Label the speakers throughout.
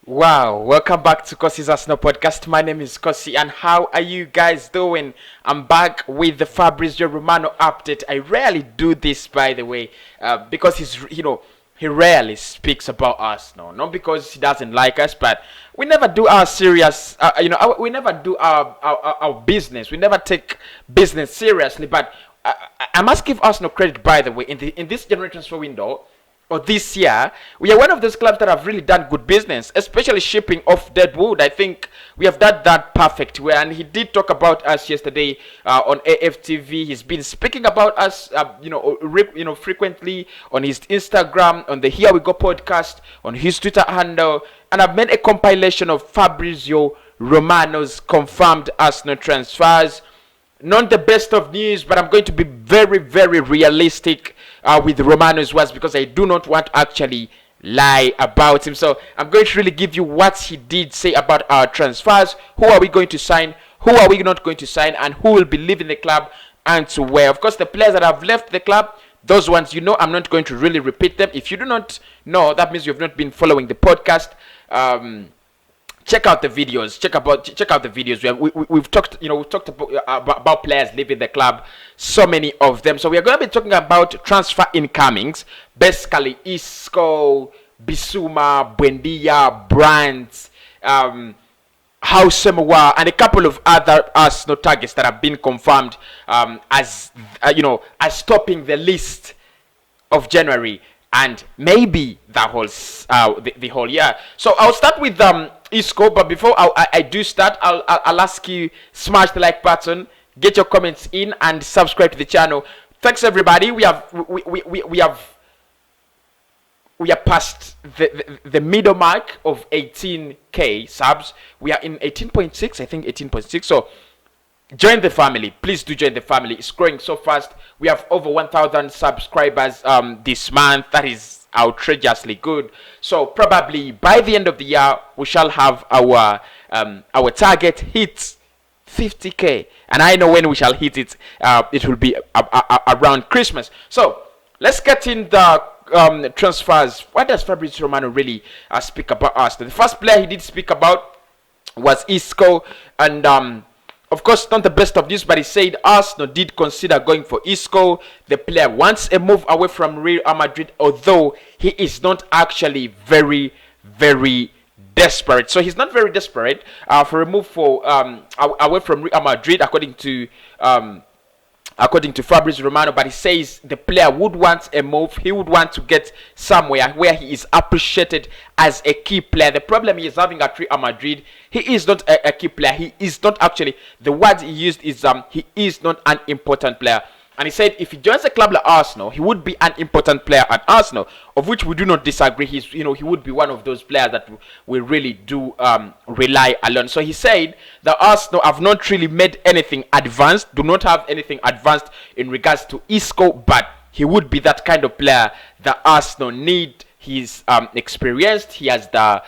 Speaker 1: Wow, welcome back to Kosi's Arsenal podcast. My name is Kosi, and how are you guys doing? I'm back with the Fabrizio Romano update. I rarely do this, by the way, because he rarely speaks about Arsenal. Not because he doesn't like us, but we never do our serious, we never do our business. We never take business seriously. But I must give Arsenal credit, by the way, in this January transfer window or this year, we are one of those clubs that have really done good business, especially shipping off Deadwood. I think we have done that perfect way, and he did talk about us yesterday on AFTV. He's been speaking about us, frequently on his Instagram, on the Here We Go podcast, on his Twitter handle, and I've made a compilation of Fabrizio Romano's confirmed Arsenal transfers. Not the best of news, but I'm going to be very, very realistic with Romano's words because I do not want to actually lie about him. So I'm going to really give you what he did say about our transfers. Who are we going to sign? Who are we not going to sign? And who will be leaving the club and to where? Of course, the players that have left the club, those ones, I'm not going to really repeat them. If you do not know, that means you have not been following the podcast. Check out the videos. Check out the videos. We've talked, about players leaving the club. So many of them. So we are going to be talking about transfer incomings. Basically, Isco, Bisuma, Buendia, Brandt, Hausemuwa, and a couple of other Arsenal targets that have been confirmed as topping the list of January and maybe the whole year. So I'll start with Isco, but before I do start, I'll ask you smash the like button, get your comments in, and subscribe to the channel. Thanks everybody. We are past the middle mark of 18k subs. We are in 18.6, I think 18.6. So join the family. Please do join the family. It's growing so fast. We have over 1,000 subscribers this month. That is outrageously good. So probably by the end of the year, we shall have our target hit 50k. And I know when we shall hit it, it will be around Christmas. So let's get in the transfers. What does Fabrizio Romano really speak about us? The first player he did speak about was Isco, and of course, not the best of news, but he said Arsenal did consider going for Isco. The player wants a move away from Real Madrid, although he is not actually very, very desperate. So he's not very desperate for a move away from Real Madrid, according to Fabrizio Romano. But he says the player would want a move. He would want to get somewhere where he is appreciated as a key player. The problem he is having at Real Madrid, he is not a key player. He is not actually, the word he used is he is not an important player. And he said if he joins a club like Arsenal, he would be an important player at Arsenal, of which we do not disagree. He would be one of those players that we really do rely on. So he said that Arsenal have not really made anything advanced, do not have anything advanced in regards to Isco, but he would be that kind of player that Arsenal need. He's experienced. He has the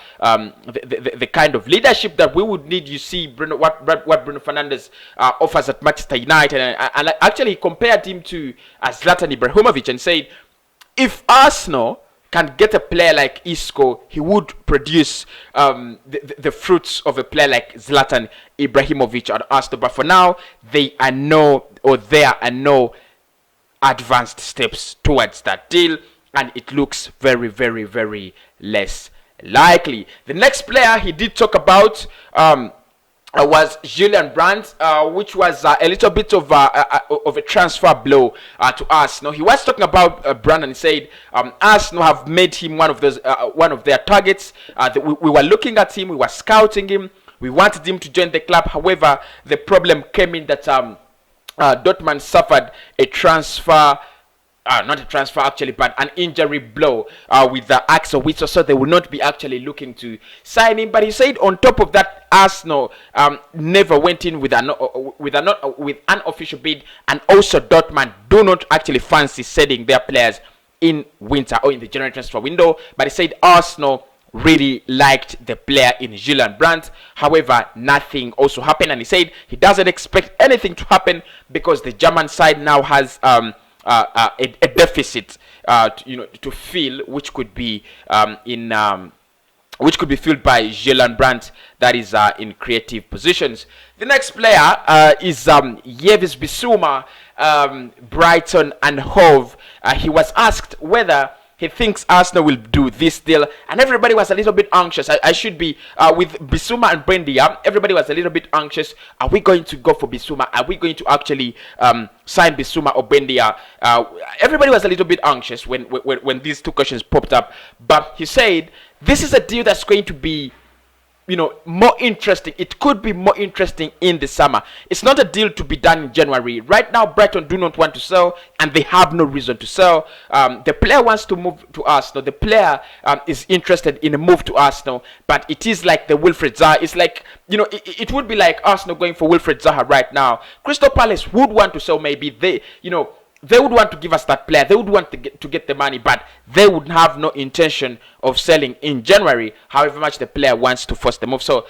Speaker 1: kind of leadership that we would need. You see, what Bruno Fernandes offers at Manchester United, and actually he compared him to Zlatan Ibrahimovic and said, if Arsenal can get a player like Isco, he would produce the fruits of a player like Zlatan Ibrahimovic at Arsenal. But for now, there are no advanced steps towards that deal, and it looks very, very, very less likely. The next player he did talk about was Julian Brandt, which was a little bit of a transfer blow to Arsenal. He was talking about Brandt and said Arsenal have made him one of their targets. We were looking at him, we were scouting him, we wanted him to join the club. However, the problem came in that Dortmund suffered a transfer. Not a transfer actually, but an injury blow with the Axel Witsel, so they will not be actually looking to sign him. But he said on top of that, Arsenal never went in with an official bid, and also Dortmund do not actually fancy selling their players in winter or in the January transfer window. But he said Arsenal really liked the player in Julian Brandt. However, nothing also happened, and he said he doesn't expect anything to happen because the German side now has a deficit to fill, which could be in which could be filled by Julian Brandt, that is in creative positions. The next player is Bisuma, Brighton and Hove. He was asked whether he thinks Arsenal will do this deal, and everybody was a little bit anxious. I should be with Bisuma and Brendia. Everybody was a little bit anxious. Are we going to go for Bisuma? Are we going to actually sign Bisuma or Brendia? Everybody was a little bit anxious when these two questions popped up. But he said this is a deal that's going to be, more interesting. It could be more interesting in the summer. It's not a deal to be done in January. Right now, Brighton do not want to sell, and they have no reason to sell. The player wants to move to Arsenal. The player is interested in a move to Arsenal, but it is like the Wilfred Zaha. It's like, it would be like Arsenal going for Wilfred Zaha right now. Crystal Palace would want to sell. Maybe they would want to give us that player. They would want to get the money, but they would have no intention of selling in January, however much the player wants to force the move. So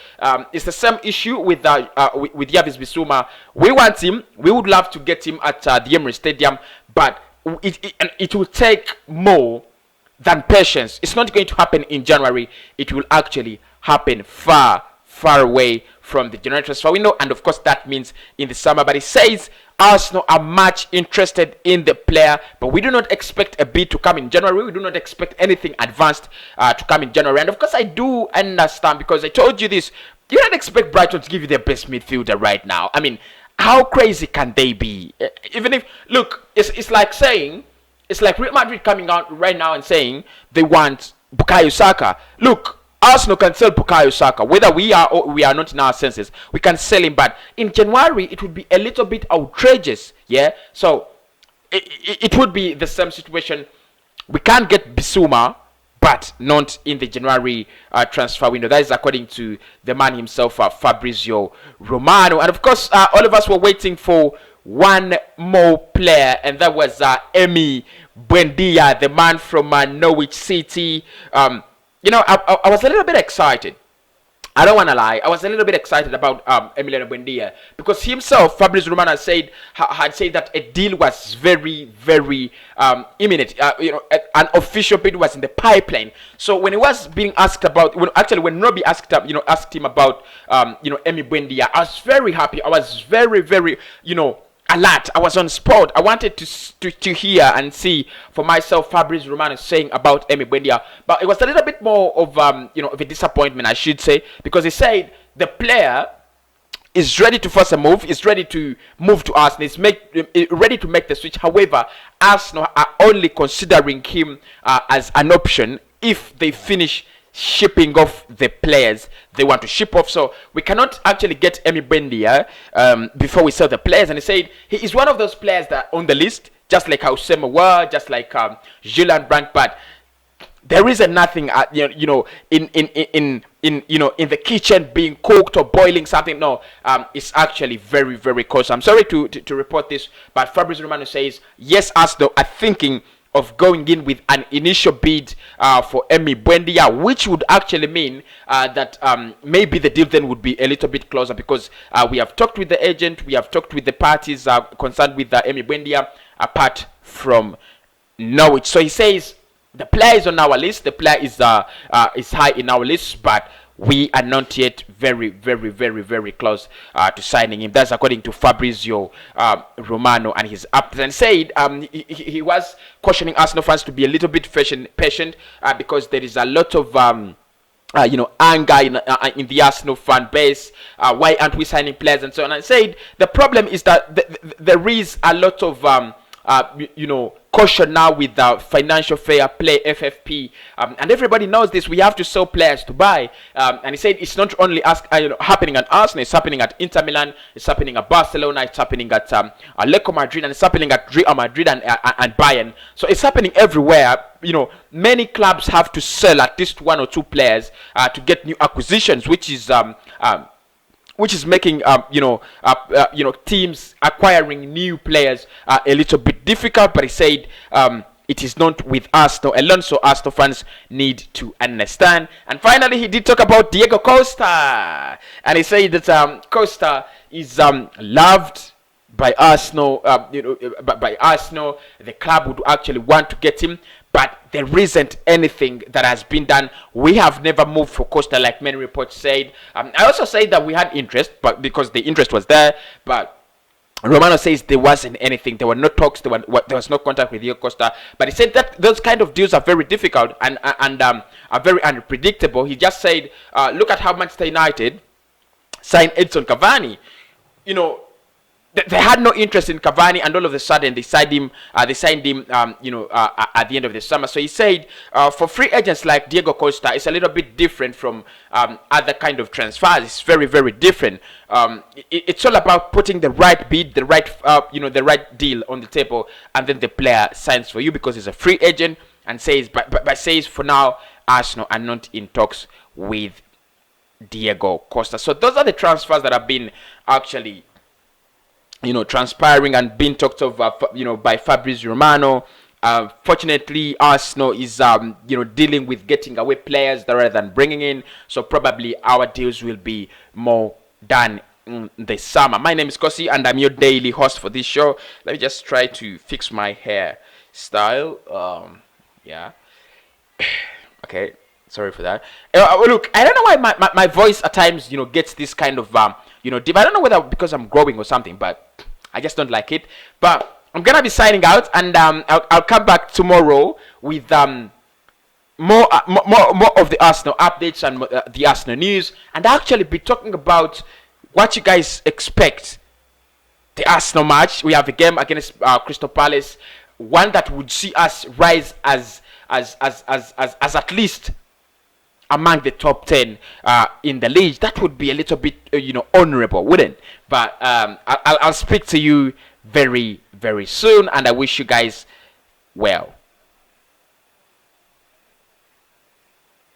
Speaker 1: it's the same issue with Yavis Bisuma. We want him. We would love to get him at the Emirates Stadium, but it will take more than patience. It's not going to happen in January. It will actually happen far away from the January transfer window, and of course that means in the summer. But it says Arsenal are much interested in the player, but we do not expect a bid to come in January. We do not expect anything advanced to come in January. And of course I do understand, because I told you this, you don't expect Brighton to give you their best midfielder right now. I mean, how crazy can they be? Even if, look, it's like saying, it's like Real Madrid coming out right now and saying they want Bukayo Saka. Look, Arsenal can sell Bukayo Saka, whether we are or we are not in our senses. We can sell him, but in January it would be a little bit outrageous. Yeah, so it would be the same situation. We can't get Bisuma, but not in the January transfer window. That is according to the man himself, Fabrizio Romano. And of course, all of us were waiting for one more player, and that was Emi Buendia, the man from Norwich City. I was a little bit excited. I don't want to lie. I was a little bit excited about Emiliano Buendia, because himself, Fabrizio Romano, had said that a deal was very, very imminent. An official bid was in the pipeline. So when he was being asked about, when Robbie asked him about, Emi Buendia, I was very happy. I was very, very, alert. I was on spot. I wanted to hear and see for myself Fabrizio Romano saying about Emi Buendia, but it was a little bit more of of a disappointment, I should say, because he said the player is ready to force a move, is ready to move to Arsenal, is ready to make the switch. However, Arsenal are only considering him as an option if they finish shipping off the players they want to ship off. So we cannot actually get Emi Buendia before we sell the players. And he said he is one of those players that on the list, just like Hausema were, just like Julian Brandt, but there is nothing in the kitchen being cooked or boiling something. No, it's actually very, very close. I'm sorry to report this, but Fabrizio Romano says yes, Arsenal are thinking of going in with an initial bid for Emi Buendia, which would actually mean that maybe the deal then would be a little bit closer, because we have talked with the agent, we have talked with the parties concerned with Emi Buendia, apart from Norwich. So he says the player is on our list, the player is high in our list, but we are not yet very, very, very, very close to signing him. That's according to Fabrizio Romano and his up, and said he was cautioning Arsenal fans to be a little bit patient because there is a lot of anger in the Arsenal fan base. Why aren't we signing players and so on? And said the problem is that there is a lot of caution now with the financial fair play, FFP, and everybody knows this. We have to sell players to buy, and he said it's not only happening at Arsenal, it's happening at Inter Milan, it's happening at Barcelona, it's happening at Atletico Madrid, and it's happening at Real Madrid and Bayern. So it's happening everywhere. Many clubs have to sell at least one or two players to get new acquisitions, which is making teams acquiring new players a little bit difficult. But he said it is not with Arsenal alone, so Arsenal fans need to understand. And finally, he did talk about Diego Costa, and he said that Costa is loved by Arsenal. By Arsenal, the club would actually want to get him, but there isn't anything that has been done. We have never moved for Costa, like many reports said. I also say that we had interest, but because the interest was there, but Romano says there wasn't anything. There were no talks. There was no contact with Diego Costa. But he said that those kind of deals are very difficult and are very unpredictable. He just said, look at how Manchester United signed Edson Cavani. You know, they had no interest in Cavani, and all of a sudden they signed him. At the end of the summer. So he said, for free agents like Diego Costa, it's a little bit different from other kind of transfers. It's very, very different. It's all about putting the right bid, the right deal on the table, and then the player signs for you because he's a free agent, and says, but says for now, Arsenal are not in talks with Diego Costa. So those are the transfers that have been actually, transpiring and being talked of, by Fabrizio Romano. Fortunately, Arsenal is, dealing with getting away players rather than bringing in. So probably our deals will be more done in the summer. My name is Kosi, and I'm your daily host for this show. Let me just try to fix my hair style. Yeah. Okay. Sorry for that. Look, I don't know why my voice at times, gets this kind of, deep. I don't know whether because I'm growing or something, but I just don't like it. But I'm gonna be signing out, and I'll come back tomorrow with more of the Arsenal updates and the Arsenal news, and I'll actually be talking about what you guys expect. The Arsenal match. We have a game against Crystal Palace, one that would see us rise as at least among the top 10 in the league. That would be a little bit, honorable, wouldn't? But I'll speak to you very, very soon, and I wish you guys well.